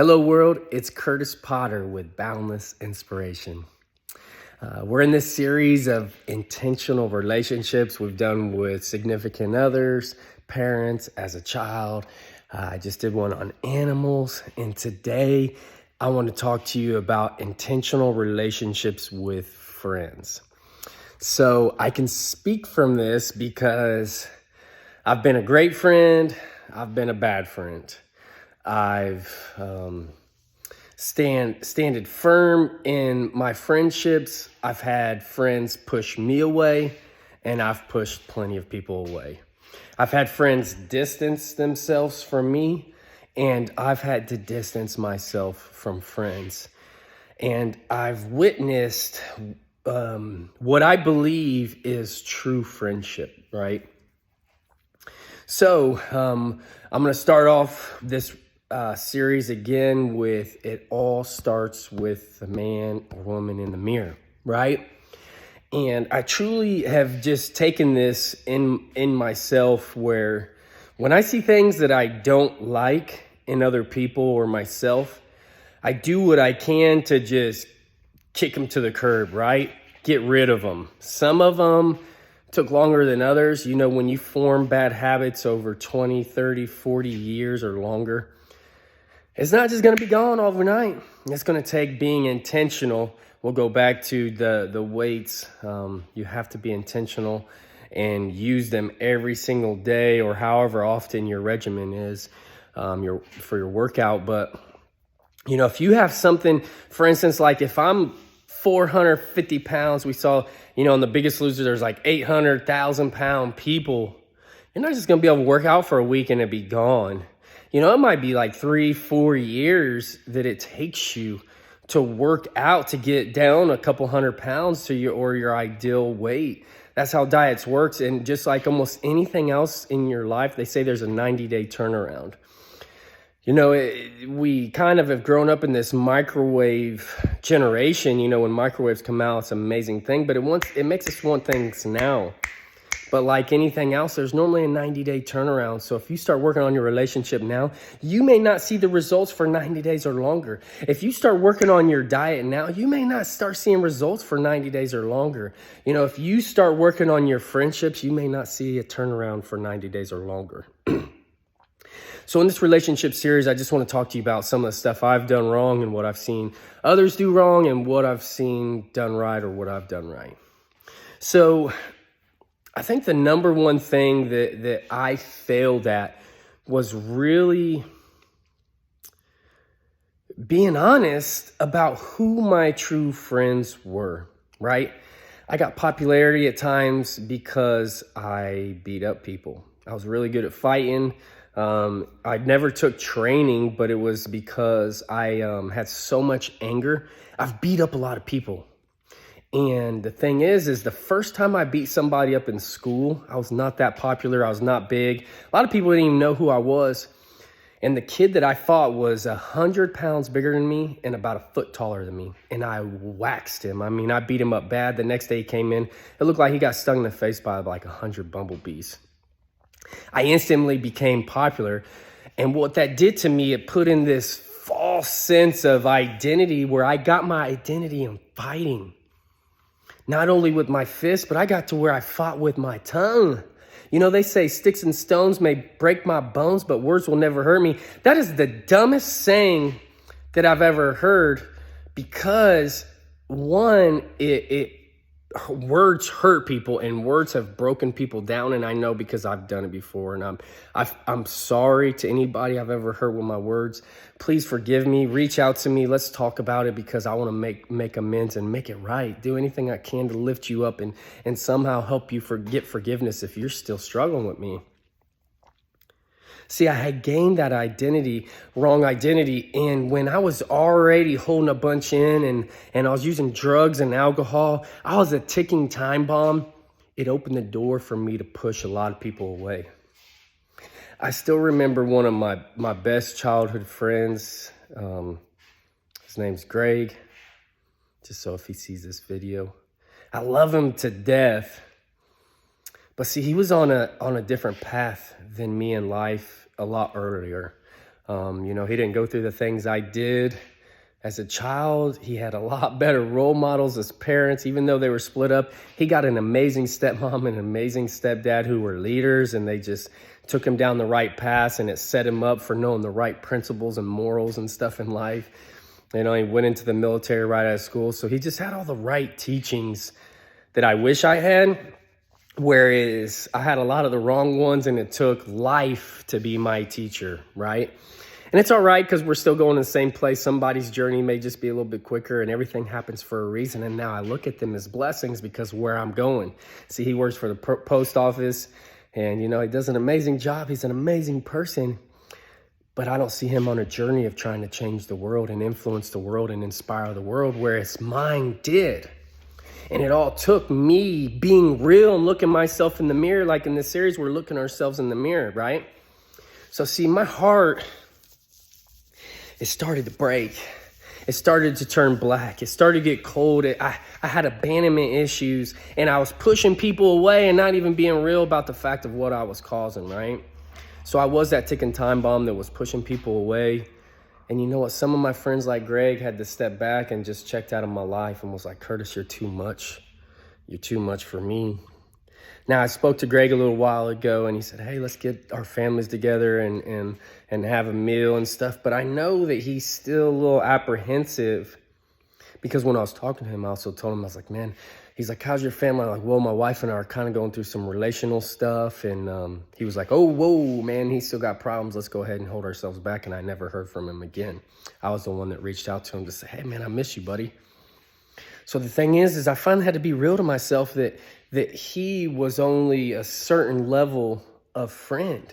Hello world, it's Curtis Potter with Boundless Inspiration. We're in this series of intentional relationships we've done with significant others, parents, as a child. I just did one on animals, and today I want to talk to you about intentional relationships with friends. So I can speak from this because I've been a great friend, I've been a bad friend. I've standed firm in my friendships. I've had friends push me away, and I've pushed plenty of people away. I've had friends distance themselves from me, and I've had to distance myself from friends. And I've witnessed what I believe is true friendship, right? So I'm going to start off this series again with it all starts with the man or woman in the mirror, right? And I truly have just taken this in myself where when I see things that I don't like in other people or myself, I do what I can to just kick them to the curb, right? Get rid of them. Some of them took longer than others. You know, when you form bad habits over 20, 30, 40 years or longer, it's not just going to be gone overnight. It's going to take being intentional. We'll go back to the weights. You have to be intentional and use them every single day or however often your regimen is for your workout. But, you know, if you have something, for instance, like if I'm 450 pounds, we saw, you know, in The Biggest Loser, there's like 800,000 pound people. You're not just going to be able to work out for a week and it be gone. You know, it might be like 3-4 years that it takes you to work out to get down a couple hundred pounds to your ideal weight. That's how diets works. And just like almost anything else in your life, they say there's a 90-day turnaround. You know, we kind of have grown up in this microwave generation. You know, when microwaves come out, it's an amazing thing, but it makes us want things now. But like anything else, there's normally a 90-day turnaround. So if you start working on your relationship now, you may not see the results for 90 days or longer. If you start working on your diet now, you may not start seeing results for 90 days or longer. You know, if you start working on your friendships, you may not see a turnaround for 90 days or longer. So in this relationship series, I just want to talk to you about some of the stuff I've done wrong and what I've seen others do wrong and what I've seen done right or what I've done right. So I think the number one thing that I failed at was really being honest about who my true friends were, right? I got popularity at times because I beat up people. I was really good at fighting. I never took training, but it was because I had so much anger. I've beat up a lot of people. And the thing is the first time I beat somebody up in school, I was not that popular. I was not big. A lot of people didn't even know who I was. And the kid that I fought was 100 pounds bigger than me and about a foot taller than me. And I waxed him. I mean, I beat him up bad. The next day he came in, it looked like he got stung in the face by like 100 bumblebees. I instantly became popular. And what that did to me, it put in this false sense of identity where I got my identity in fighting. Not only with my fist, but I got to where I fought with my tongue. You know, they say sticks and stones may break my bones, but words will never hurt me. That is the dumbest saying that I've ever heard because, one, words hurt people and words have broken people down. And I know because I've done it before. And I'm sorry to anybody I've ever hurt with my words. Please forgive me. Reach out to me. Let's talk about it because I want to make amends and make it right. Do anything I can to lift you up and somehow help you get forgiveness if you're still struggling with me. See, I had gained that wrong identity. And when I was already holding a bunch in and I was using drugs and alcohol, I was a ticking time bomb. It opened the door for me to push a lot of people away. I still remember one of my best childhood friends. His name's Greg, just so if he sees this video. I love him to death. But see, he was on a different path than me in life a lot earlier. He didn't go through the things I did. As a child, he had a lot better role models as parents, even though they were split up. He got an amazing stepmom and an amazing stepdad who were leaders, and they just took him down the right path, and it set him up for knowing the right principles and morals and stuff in life. He went into the military right out of school, so he just had all the right teachings that I wish I had, whereas I had a lot of the wrong ones, and it took life to be my teacher, right? And it's all right because we're still going to the same place. Somebody's journey may just be a little bit quicker, and everything happens for a reason. And now I look at them as blessings because of where I'm going. See, he works for the post office, and, he does an amazing job. He's an amazing person. But I don't see him on a journey of trying to change the world and influence the world and inspire the world, whereas mine did. And it all took me being real and looking myself in the mirror. Like in this series, we're looking ourselves in the mirror, right? So see, my heart, it started to break. It started to turn black. It started to get cold. I had abandonment issues, and I was pushing people away and not even being real about the fact of what I was causing, right? So I was that ticking time bomb that was pushing people away. And you know what? Some of my friends like Greg had to step back and just checked out of my life and was like, Curtis, you're too much. You're too much for me. Now, I spoke to Greg a little while ago, and he said, hey, let's get our families together and have a meal and stuff. But I know that he's still a little apprehensive, because when I was talking to him, I also told him, I was like, man, he's like, how's your family? I'm like, well, my wife and I are kind of going through some relational stuff. And he was like, oh, whoa, man, he's still got problems. Let's go ahead and hold ourselves back. And I never heard from him again. I was the one that reached out to him to say, hey, man, I miss you, buddy. So the thing is I finally had to be real to myself that he was only a certain level of friend.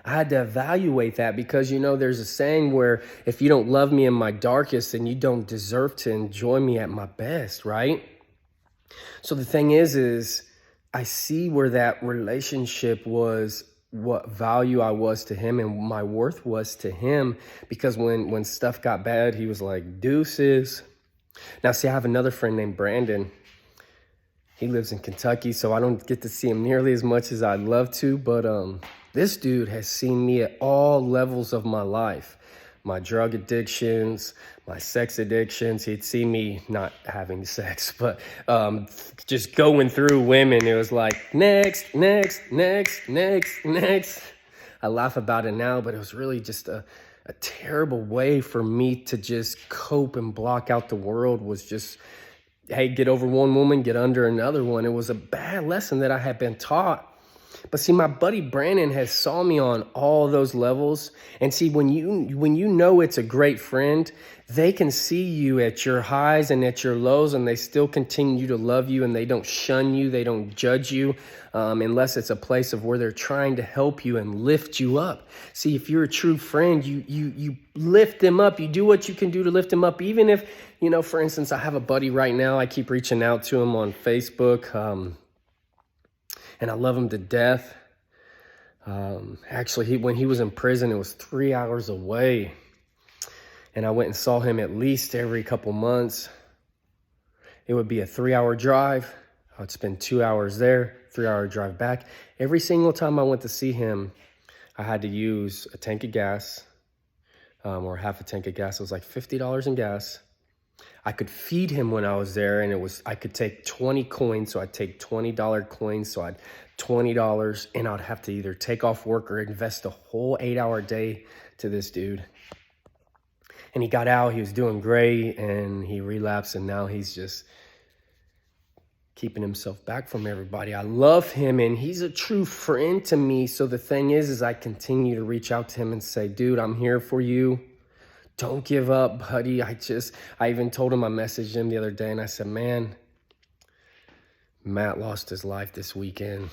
I had to evaluate that because, there's a saying where if you don't love me in my darkest, then you don't deserve to enjoy me at my best, right? So the thing is I see where that relationship was what value I was to him and my worth was to him, because when stuff got bad, he was like, deuces. Now, see, I have another friend named Brandon. He lives in Kentucky, so I don't get to see him nearly as much as I'd love to. But this dude has seen me at all levels of my life. My drug addictions, my sex addictions. He'd see me not having sex, but just going through women. It was like, next. I laugh about it now, but it was really just a terrible way for me to just cope and block out the world. Was just, hey, get over one woman, get under another one. It was a bad lesson that I had been taught. But see, my buddy Brandon has saw me on all those levels. And see, when you know it's a great friend, they can see you at your highs and at your lows, and they still continue to love you, and they don't shun you, they don't judge you, unless it's a place of where they're trying to help you and lift you up. See, if you're a true friend, you lift them up. You do what you can do to lift them up. Even if, for instance, I have a buddy right now, I keep reaching out to him on Facebook, and I love him to death. Actually, when he was in prison, it was 3 hours away. And I went and saw him at least every couple months. It would be a 3-hour drive. I would spend 2 hours there, 3-hour drive back. Every single time I went to see him, I had to use a tank of gas, or half a tank of gas. It was like $50 in gas. I could feed him when I was there, and I could take 20 coins, so I'd take $20 coins, so I'd $20, and I'd have to either take off work or invest a whole 8-hour day to this dude. And he got out, he was doing great, and he relapsed, and now he's just keeping himself back from everybody. I love him, and he's a true friend to me. So the thing is I continue to reach out to him and say, dude, I'm here for you. Don't give up, buddy. I even told him, I messaged him the other day, and I said, man, Matt lost his life this weekend.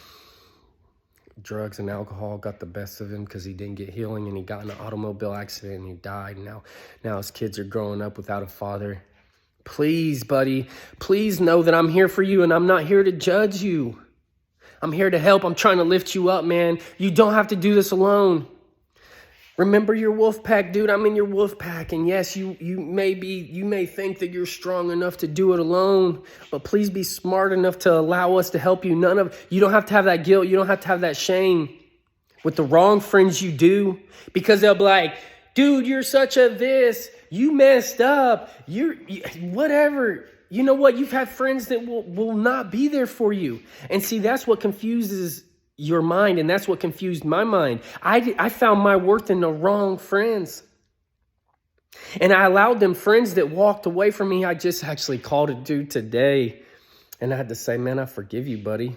Drugs and alcohol got the best of him because he didn't get healing, and he got in an automobile accident and he died. Now his kids are growing up without a father. Please, buddy, please know that I'm here for you, and I'm not here to judge you. I'm here to help. I'm trying to lift you up, man. You don't have to do this alone. Remember your wolf pack, dude. I'm in your wolf pack. And yes, you may think that you're strong enough to do it alone, but please be smart enough to allow us to help you. You don't have to have that guilt. You don't have to have that shame. With the wrong friends, you do, because they'll be like, dude, you're such a this, you messed up, whatever. You know what? You've had friends that will not be there for you. And see, that's what confuses your mind, and that's what confused my mind. I found my worth in the wrong friends. And I allowed them friends that walked away from me. I just actually called a dude today, and I had to say, man, I forgive you, buddy.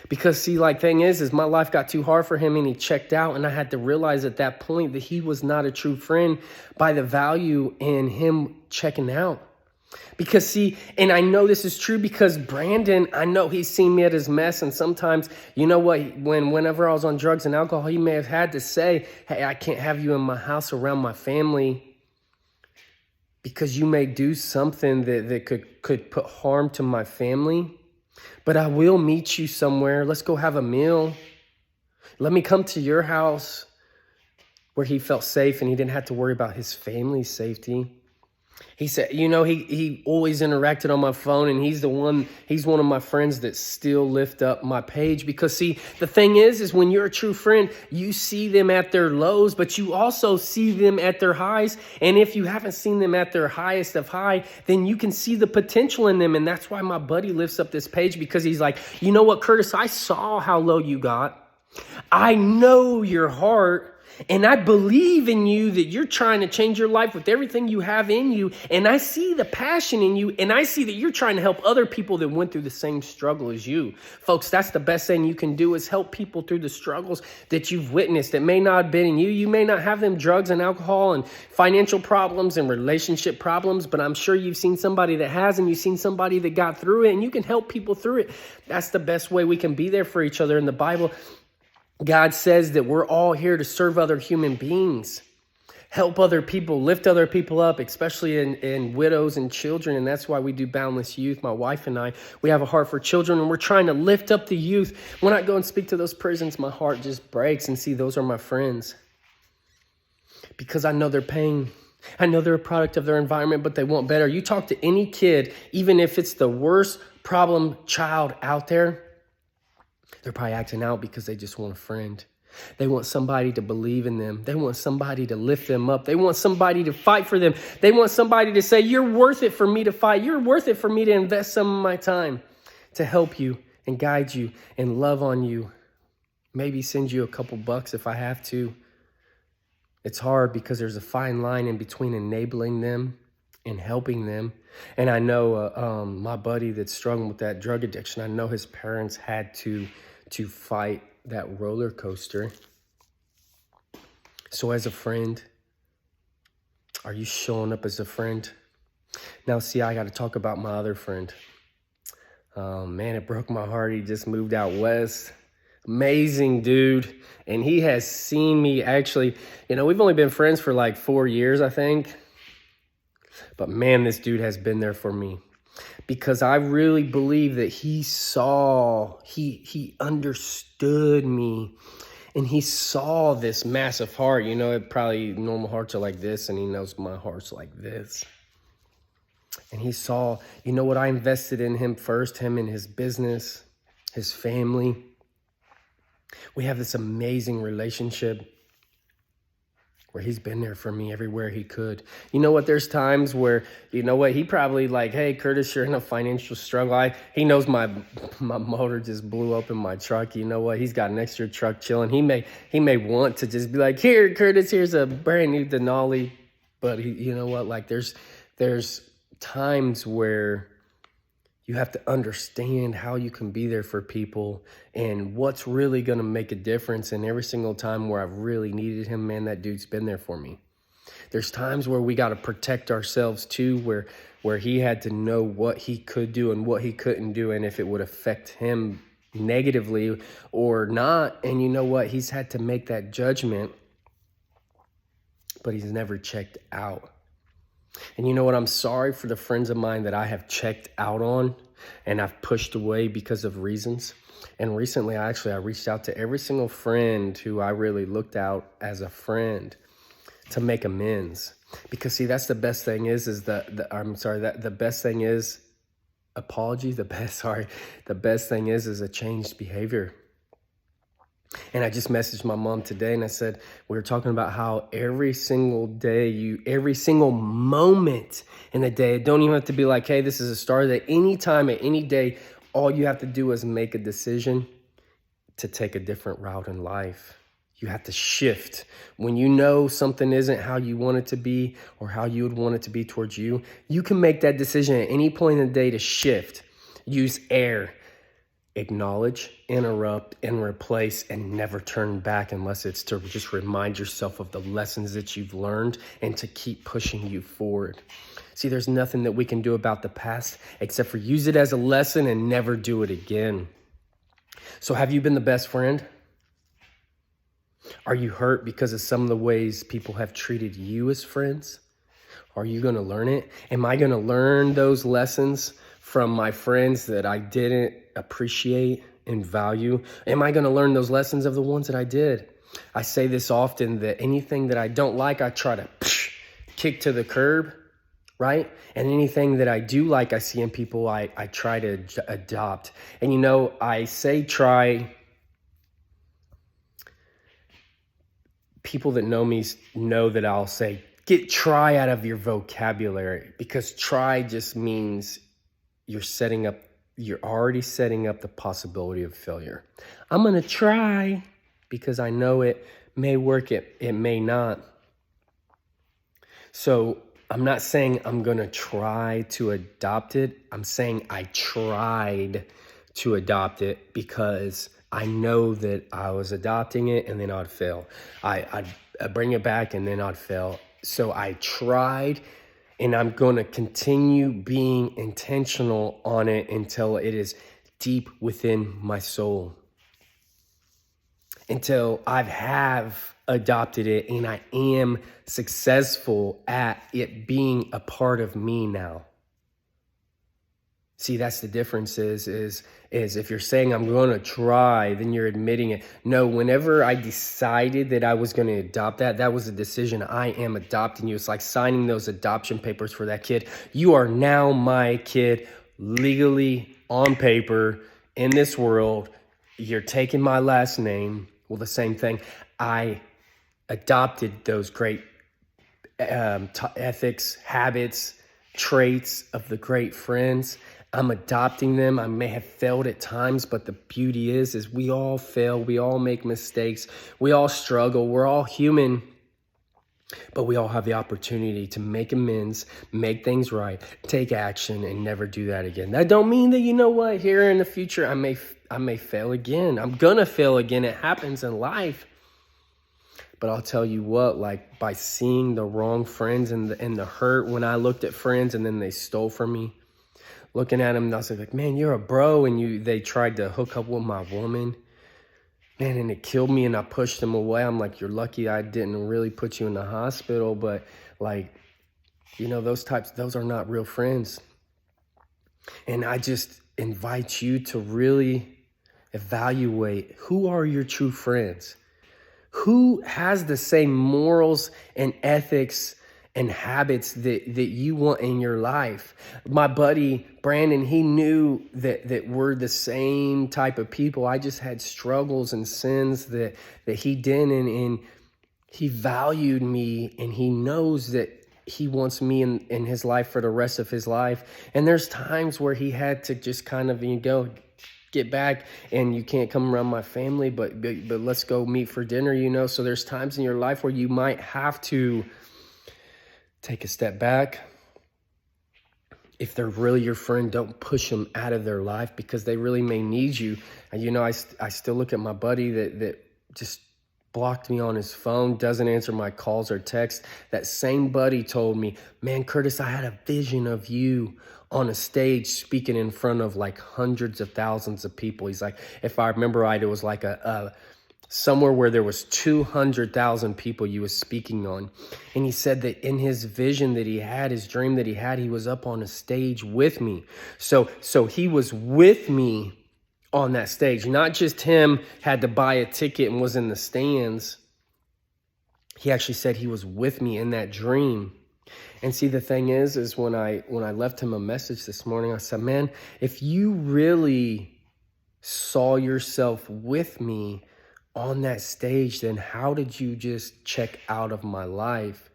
Because see, like, thing is my life got too hard for him and he checked out. And I had to realize at that point that he was not a true friend by the value in him checking out. Because see, and I know this is true because Brandon, I know he's seen me at his mess. And sometimes, you know what, whenever I was on drugs and alcohol, he may have had to say, hey, I can't have you in my house around my family because you may do something that could put harm to my family. But I will meet you somewhere. Let's go have a meal. Let me come to your house, where he felt safe and he didn't have to worry about his family's safety. He said, you know, he always interacted on my phone, and he's one of my friends that still lift up my page. Because see, the thing is when you're a true friend, you see them at their lows, but you also see them at their highs. And if you haven't seen them at their highest of high, then you can see the potential in them. And that's why my buddy lifts up this page, because he's like, you know what, Curtis, I saw how low you got. I know your heart. And I believe in you that you're trying to change your life with everything you have in you. And I see the passion in you. And I see that you're trying to help other people that went through the same struggle as you. Folks, that's the best thing you can do, is help people through the struggles that you've witnessed that may not have been in you. You may not have them drugs and alcohol and financial problems and relationship problems, but I'm sure you've seen somebody that has, and you've seen somebody that got through it, and you can help people through it. That's the best way we can be there for each other. In the Bible, God says that we're all here to serve other human beings, help other people, lift other people up, especially in widows and children. And that's why we do Boundless Youth. My wife and I, we have a heart for children, and we're trying to lift up the youth. When I go and speak to those prisons, my heart just breaks, and see, those are my friends, because I know their pain. I know they're a product of their environment, but they want better. You talk to any kid, even if it's the worst problem child out there, they're probably acting out because they just want a friend. They want somebody to believe in them. They want somebody to lift them up. They want somebody to fight for them. They want somebody to say, you're worth it for me to fight. You're worth it for me to invest some of my time to help you and guide you and love on you. Maybe send you a couple bucks if I have to. It's hard because there's a fine line in between enabling them and helping them. And I know my buddy that's struggling with that drug addiction, I know his parents had to fight that roller coaster. So as a friend, are you showing up as a friend? Now, see, I got to talk about my other friend. Man, it broke my heart. He just moved out west. Amazing dude. And he has seen me actually, we've only been friends for like 4 years, I think. But man, this dude has been there for me, because I really believe that he understood me, and he saw this massive heart. Probably normal hearts are like this, and he knows my heart's like this. And he saw, what I invested in him first, him and his business, his family. We have this amazing relationship where he's been there for me everywhere he could. You know what? There's times where, he probably like, hey, Curtis, you're in a financial struggle. He knows my motor just blew up in my truck. You know what? He's got an extra truck chilling. He may want to just be like, here, Curtis, here's a brand new Denali. But you know what? Like there's times where you have to understand how you can be there for people and what's really going to make a difference. And every single time where I've really needed him, man, that dude's been there for me. There's times where we got to protect ourselves too, where he had to know what he could do and what he couldn't do, and if it would affect him negatively or not. And you know what? He's had to make that judgment, but he's never checked out. And you know what? I'm sorry for the friends of mine that I have checked out on and I've pushed away because of reasons. And recently, I reached out to every single friend who I really looked out as a friend to make amends. Because see, that's the best thing the best thing is apology. The best thing is a changed behavior. And I just messaged my mom today and I said, we were talking about how every single day, every single moment in the day, it don't even have to be like, hey, this is a start. That any time at any day, all you have to do is make a decision to take a different route in life. You have to shift. When you know something isn't how you want it to be or how you would want it to be towards you, you can make that decision at any point in the day to shift. Use air. Acknowledge, interrupt, and replace, and never turn back unless it's to just remind yourself of the lessons that you've learned and to keep pushing you forward. See, there's nothing that we can do about the past except for use it as a lesson and never do it again. So have you been the best friend? Are you hurt because of some of the ways people have treated you as friends? Are you going to learn it? Am I going to learn those lessons from my friends that I didn't appreciate and value? Am I going to learn those lessons of the ones that I did? I say this often, that anything that I don't like, I try to kick to the curb, right? And anything that I do like, I see in people, I try to adopt. And you know, I say try. People that know me know that I'll say, get try out of your vocabulary, because try just means you're already setting up the possibility of failure. I'm going to try because I know it may work, it may not. So I'm not saying I'm going to try to adopt it. I'm saying I tried to adopt it because I know that I was adopting it and then I'd fail. I'd bring it back and then I'd fail. So I tried, and I'm going to continue being intentional on it until it is deep within my soul. Until I have adopted it and I am successful at it being a part of me now. See, that's the difference is if you're saying I'm going to try, then you're admitting it. No, whenever I decided that I was going to adopt that was a decision. I am adopting you. It's like signing those adoption papers for that kid. You are now my kid, legally on paper in this world. You're taking my last name. Well, the same thing. I adopted those great ethics, habits, traits of the great friends. I'm adopting them. I may have failed at times, but the beauty is we all fail. We all make mistakes. We all struggle. We're all human, but we all have the opportunity to make amends, make things right, take action, and never do that again. That don't mean that, you know what, here in the future, I may fail again. I'm gonna fail again. It happens in life. But I'll tell you what, like by seeing the wrong friends and the hurt when I looked at friends and then they stole from me, looking at them, I was like, man, you're a bro, and they tried to hook up with my woman, man, and it killed me, and I pushed them away. I'm like, you're lucky I didn't really put you in the hospital, but like, you know, those are not real friends. And I just invite you to really evaluate, who are your true friends? Who has the same morals and ethics and habits that you want in your life? My buddy Brandon, he knew that we're the same type of people. I just had struggles and sins that he didn't, and he valued me, and he knows that he wants me in his life for the rest of his life. And there's times where he had to just kind of get back, and you can't come around my family, but let's go meet for dinner, you know? So there's times in your life where you might have to take a step back. If they're really your friend, don't push them out of their life, because they really may need you. And you know, I still look at my buddy that just blocked me on his phone, doesn't answer my calls or texts. That same buddy told me, man, Curtis, I had a vision of you on a stage speaking in front of like hundreds of thousands of people. He's like, if I remember right, it was like somewhere where there was 200,000 people you was speaking on. And he said that in his vision that he had, his dream that he had, he was up on a stage with me. So he was with me on that stage. Not just him had to buy a ticket and was in the stands. He actually said he was with me in that dream. And see, the thing is when I left him a message this morning, I said, man, if you really saw yourself with me on that stage, then how did you just check out of my life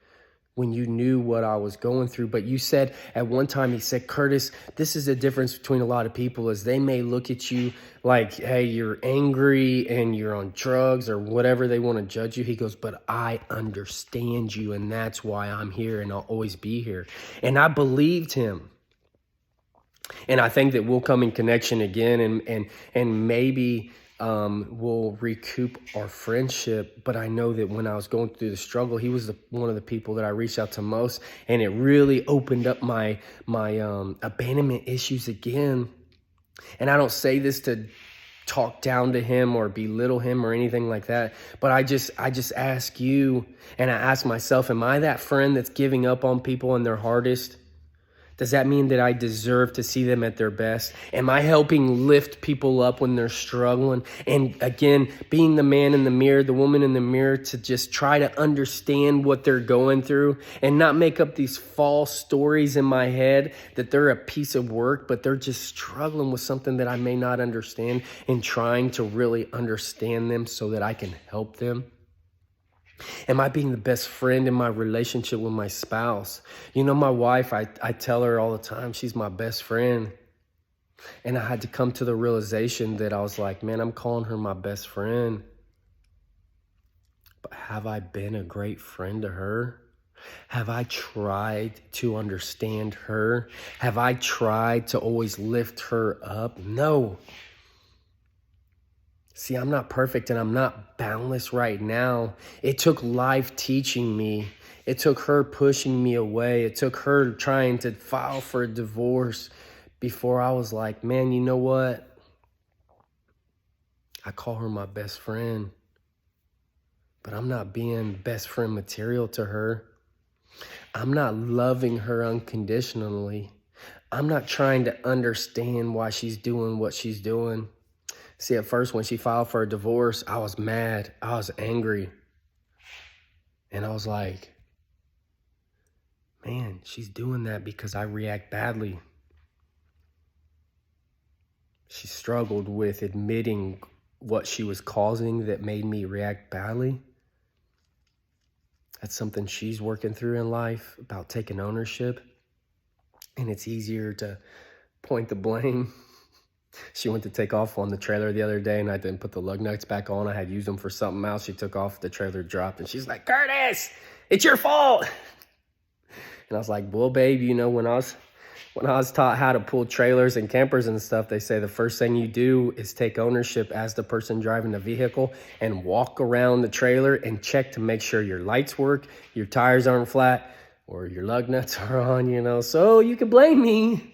when you knew what I was going through? But you said at one time, he said, Curtis, this is the difference between a lot of people is they may look at you like, hey, you're angry and you're on drugs or whatever they want to judge you. He goes, but I understand you, and that's why I'm here and I'll always be here. And I believed him. And I think that we'll come in connection again and maybe we'll recoup our friendship. But I know that when I was going through the struggle, he was one of the people that I reached out to most. And it really opened up my abandonment issues again. And I don't say this to talk down to him or belittle him or anything like that. But I just ask you, and I ask myself, am I that friend that's giving up on people in their hardest? Does that mean that I deserve to see them at their best? Am I helping lift people up when they're struggling? And again, being the man in the mirror, the woman in the mirror, to just try to understand what they're going through and not make up these false stories in my head that they're a piece of work, but they're just struggling with something that I may not understand, and trying to really understand them so that I can help them. Am I being the best friend in my relationship with my spouse? You know, my wife, I tell her all the time, she's my best friend. And I had to come to the realization that I was like, man, I'm calling her my best friend. But have I been a great friend to her? Have I tried to understand her? Have I tried to always lift her up? No. See, I'm not perfect and I'm not boundless right now. It took life teaching me. It took her pushing me away. It took her trying to file for a divorce before I was like, man, you know what? I call her my best friend, but I'm not being best friend material to her. I'm not loving her unconditionally. I'm not trying to understand why she's doing what she's doing. See, at first, when she filed for a divorce, I was mad. I was angry. And I was like, man, she's doing that because I react badly. She struggled with admitting what she was causing that made me react badly. That's something she's working through in life, about taking ownership. And it's easier to point the blame. She went to take off on the trailer the other day, and I didn't put the lug nuts back on. I had used them for something else. She took off, the trailer dropped, and she's like, Curtis, it's your fault. And I was like, well, babe, you know, when I was taught how to pull trailers and campers and stuff, they say the first thing you do is take ownership as the person driving the vehicle and walk around the trailer and check to make sure your lights work, your tires aren't flat, or your lug nuts are on, you know. So you can blame me.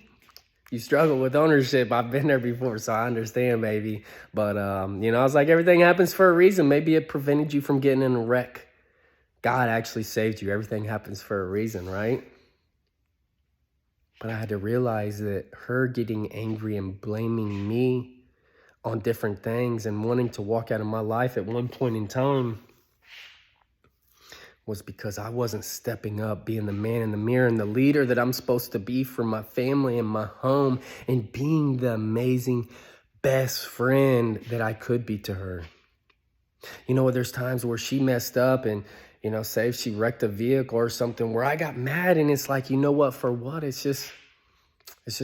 You struggle with ownership. I've been there before, so I understand, baby. But, you know, I was like, everything happens for a reason. Maybe it prevented you from getting in a wreck. God actually saved you. Everything happens for a reason, right? But I had to realize that her getting angry and blaming me on different things and wanting to walk out of my life at one point in time was because I wasn't stepping up, being the man in the mirror and the leader that I'm supposed to be for my family and my home, and being the amazing best friend that I could be to her. You know, there's times where she messed up and, you know, say if she wrecked a vehicle or something, where I got mad, and it's like, you know what, for what? It's just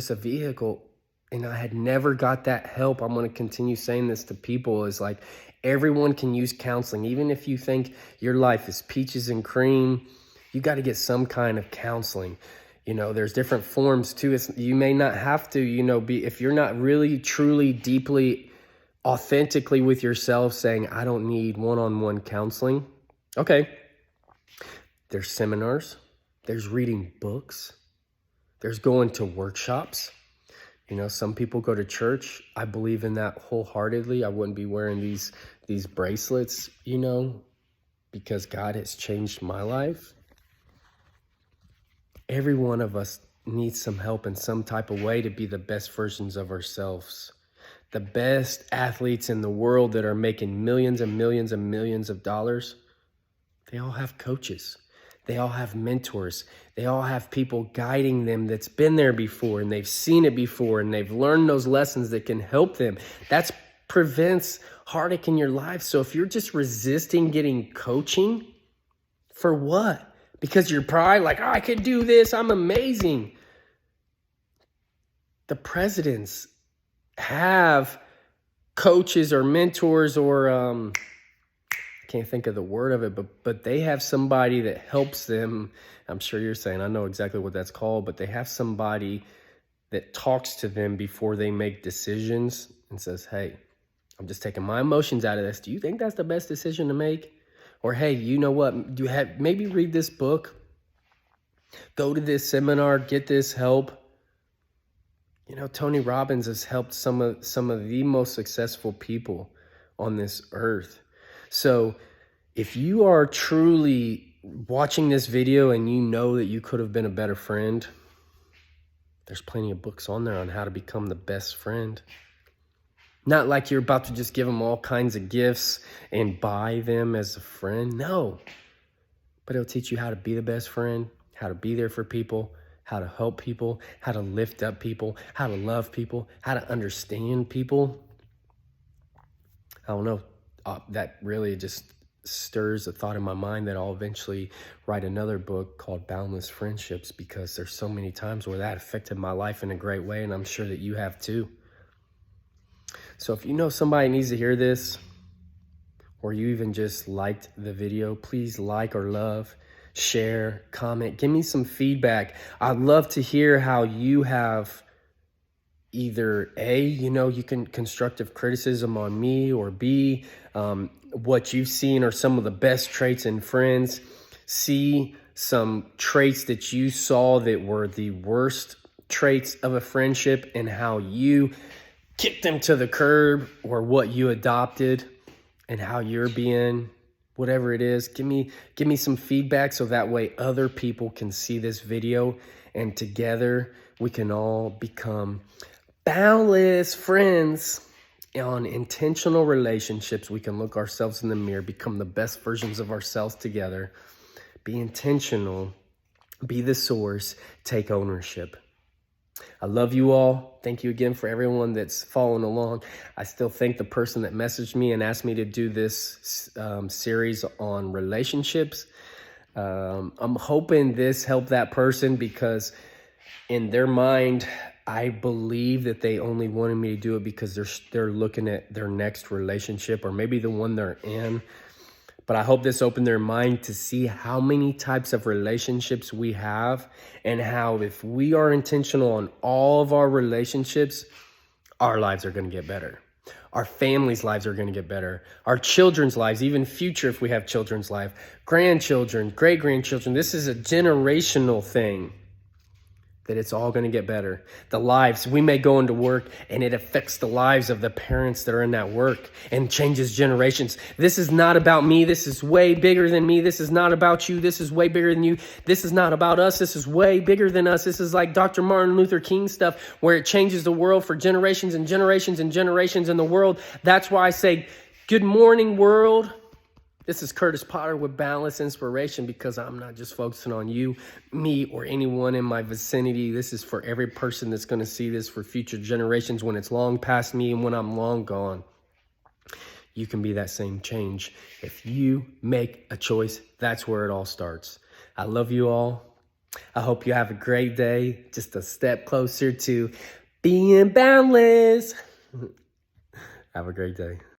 a vehicle. And I had never got that help. I'm going to continue saying this to people, is like, everyone can use counseling. Even if you think your life is peaches and cream, you got to get some kind of counseling. You know, there's different forms too. You may not have to, you know, if you're not really, truly, deeply, authentically with yourself saying, I don't need one-on-one counseling. Okay. There's seminars. There's reading books. There's going to workshops. You know, some people go to church. I believe in that wholeheartedly. I wouldn't be wearing these bracelets, you know, because God has changed my life. Every one of us needs some help in some type of way to be the best versions of ourselves. The best athletes in the world that are making millions and millions and millions of dollars, they all have coaches. They all have mentors. They all have people guiding them that's been there before, and they've seen it before, and they've learned those lessons that can help them. That prevents heartache in your life. So if you're just resisting getting coaching, for what? Because you're probably like, oh, I can do this. I'm amazing. The presidents have coaches or mentors or I can't think of the word of it, but they have somebody that helps them. I'm sure you're saying, I know exactly what that's called, but they have somebody that talks to them before they make decisions and says, hey, I'm just taking my emotions out of this. Do you think that's the best decision to make? Or, hey, you know what? Maybe read this book, go to this seminar, get this help. You know, Tony Robbins has helped some of the most successful people on this earth. So if you are truly watching this video and you know that you could have been a better friend, there's plenty of books on there on how to become the best friend. Not like you're about to just give them all kinds of gifts and buy them as a friend. No. But it'll teach you how to be the best friend, how to be there for people, how to help people, how to lift up people, how to love people, how to understand people. I don't know. That really just stirs a thought in my mind that I'll eventually write another book called Boundless Friendships, because there's so many times where that affected my life in a great way, and I'm sure that you have too. So if you know somebody needs to hear this, or you even just liked the video, please like or love, share, comment, give me some feedback. I'd love to hear how you have either A, you can constructive criticism on me, or B, what you've seen are some of the best traits in friends. C, some traits that you saw that were the worst traits of a friendship and how you kicked them to the curb, or what you adopted and how you're being, whatever it is. Give me some feedback so that way other people can see this video, and together we can all become boundless friends. On intentional relationships, we can look ourselves in the mirror, become the best versions of ourselves together. Be intentional, be the source, take ownership. I love you all. Thank you again for everyone that's following along. I still thank the person that messaged me and asked me to do this series on relationships. I'm hoping this helped that person, because in their mind, I believe that they only wanted me to do it because they're looking at their next relationship, or maybe the one they're in. But I hope this opened their mind to see how many types of relationships we have, and how if we are intentional on all of our relationships, our lives are going to get better. Our families' lives are going to get better. Our children's lives, even future if we have children's life, grandchildren, great-grandchildren. This is a generational thing, that it's all going to get better. The lives, we may go into work and it affects the lives of the parents that are in that work and changes generations. This is not about me. This is way bigger than me. This is not about you. This is way bigger than you. This is not about us. This is way bigger than us. This is like Dr. Martin Luther King stuff, where it changes the world for generations and generations and generations in the world. That's why I say, good morning, world. This is Curtis Potter with Boundless Inspiration, because I'm not just focusing on you, me, or anyone in my vicinity. This is for every person that's going to see this, for future generations when it's long past me and when I'm long gone. You can be that same change. If you make a choice, that's where it all starts. I love you all. I hope you have a great day. Just a step closer to being boundless. Have a great day.